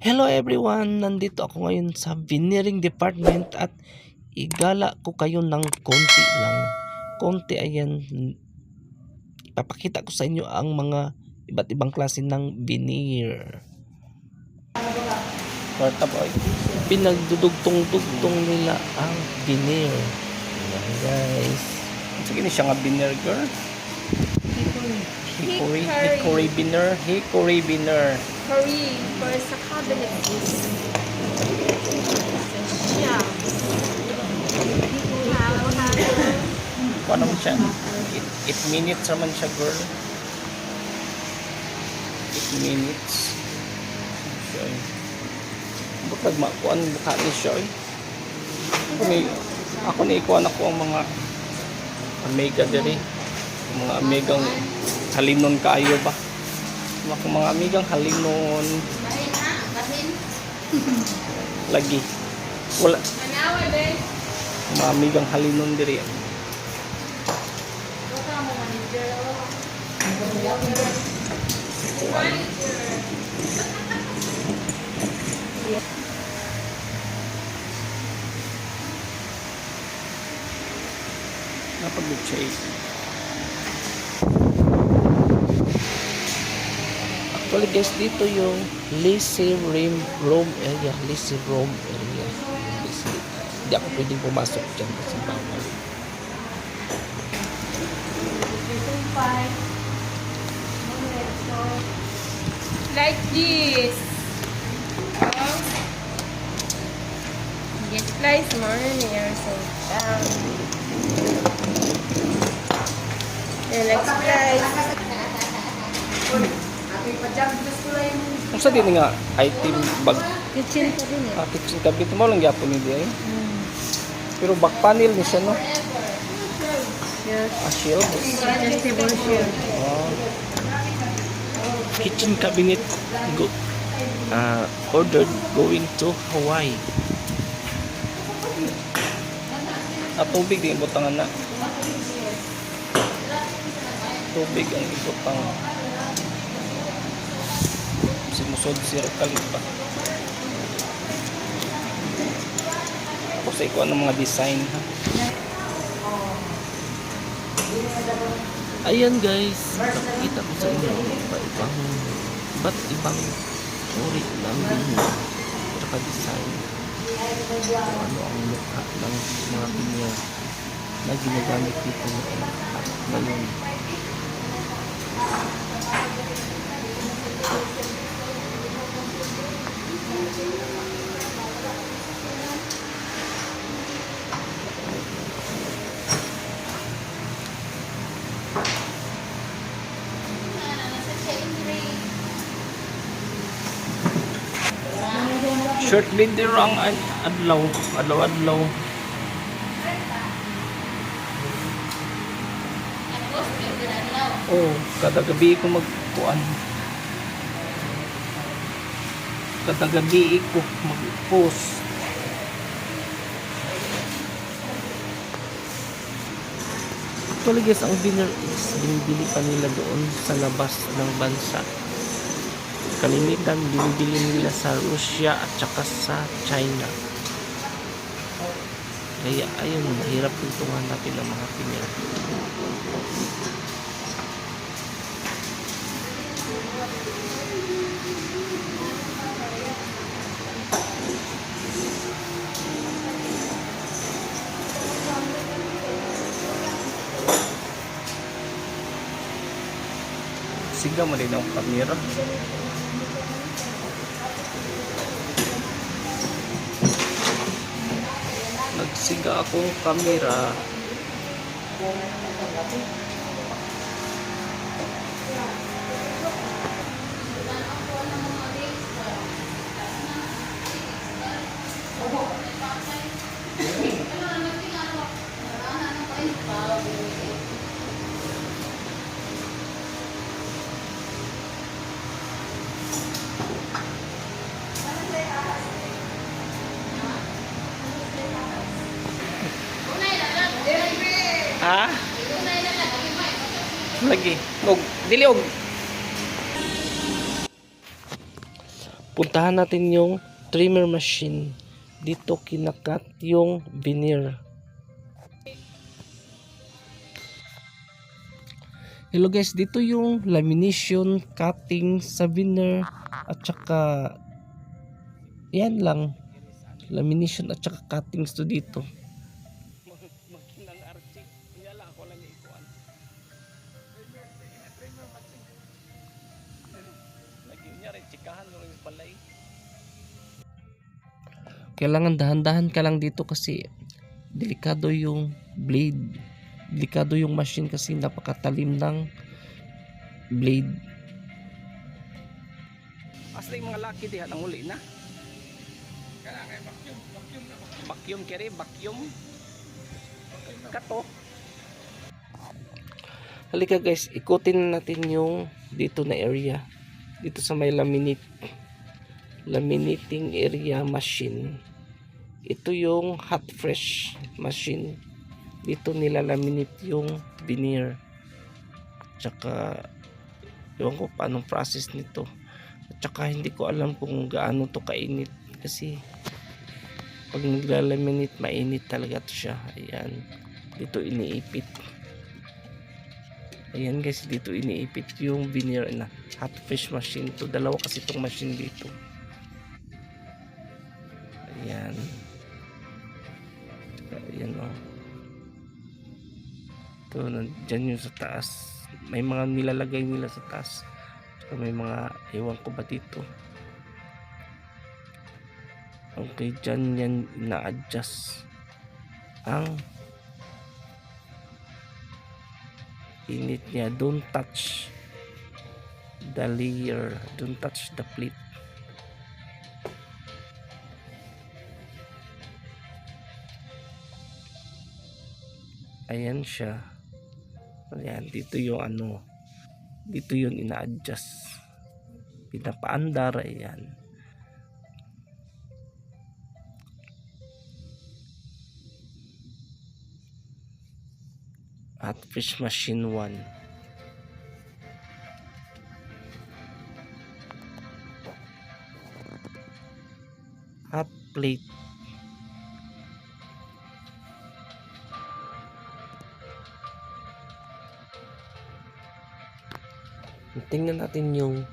Hello everyone! Nandito ako ngayon sa veneering department at igala ko kayo ng konti lang. Konti, ayan. Ipapakita ko sa inyo ang mga iba't ibang klase ng veneer. Kwarta boy. Pinagdudugtong-dugtong nila ang veneer. Ayan guys. Sige ni siya nga veneer girl. Hickory veneer. Hurry for sa cabinet is siya. Ano siya? 8 minutes naman siya girl. 8 minutes. Siya eh. Bakag makuan mukha ni siya eh. Ako ni ikuan ako ang mga omega diri. Mga omegang halinon kaayo ba? Mga amigang halinon. Lagi. Wala. Mga amigang halinon diri. Napag-check. Actually guys, dito yung lazy room area. Hindi ako pwedeng pumasok dyan kasi bawal. Like this. Get slice more here so down. And like slice. Kung sa din nga item bag Kitchen pa din eh. kitchen cabinet mo lang gyapon ni diay. Pero back panel ni siya no. Yes. Shield. Adjustable shield. Kitchen cabinet ordered going to Hawaii. Tubig din butangan na. Tubig ang ibutang. Simusod circle pa. Ako sa ikuan ng mga design ha. Ayan guys, nakikita ko sa inyo iba't ibang uri ng veneer at design. Kung ano ang mukha ng mga veneer na ginagamit dito at ngayon. Short video ang adlaw. Oh, kada gabi ko magkuan. Kada gabi ko mag-post. Actually guys, ang veneer is binibili pa nila doon sa labas ng bansa. Kalimitan binibili nila sa Russia at saka sa China. Kaya ayun, mahirap itong hanapin ng mga veneer. Siga mo din ang kamera. Nagsiga akong kamera. Ha? Lagi. Og dili og puntahan natin yung trimmer machine. Dito kinakat yung veneer. Hello guys, dito yung lamination, cutting sa veneer at saka yan lang, lamination at saka cuttings to dito. Magkinang archik, yala ako lang ikuan. Lagi niya rin chikahan ng balay. Kailangan dahan-dahan ka lang dito kasi delikado yung blade. Delikado yung machine kasi napakatalim ng blade. Asa yung mga laki diha nang uli na? Vacuum kere, vacuum. Kato. Halika guys, ikutin natin yung dito na area. Dito sa may laminating area machine. Ito yung hot fresh machine. Dito nila laminate yung veneer. Tsaka ewan ko paanong process nito. At tsaka hindi ko alam kung gaano to kainit kasi pag naglalaminate mainit talaga to siya. Ayan, dito iniipit. Ayan guys, dito iniipit yung veneer na hot fresh machine to. Dalawa kasi itong machine dito. Ayan. Ayan o. Ito, dyan yung sa taas. May mga nilalagay nila sa taas. So, may mga, ewan ko ba dito. Okay, dyan yan na-adjust ang init niya. Don't touch the layer. Don't touch the plate. Ayan siya. Ayan, dito yung ano, dito yung ina-adjust, pinapaandar. Ayan, hot fresh machine 1. Hot plate. Tingnan natin yung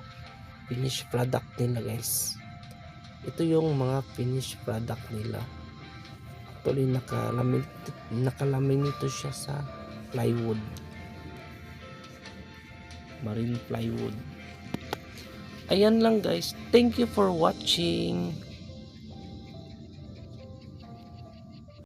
finished product nila guys. Ito yung mga finished product nila. Actually nakalaminate siya sa plywood, marine plywood. Ayan lang guys, thank you for watching.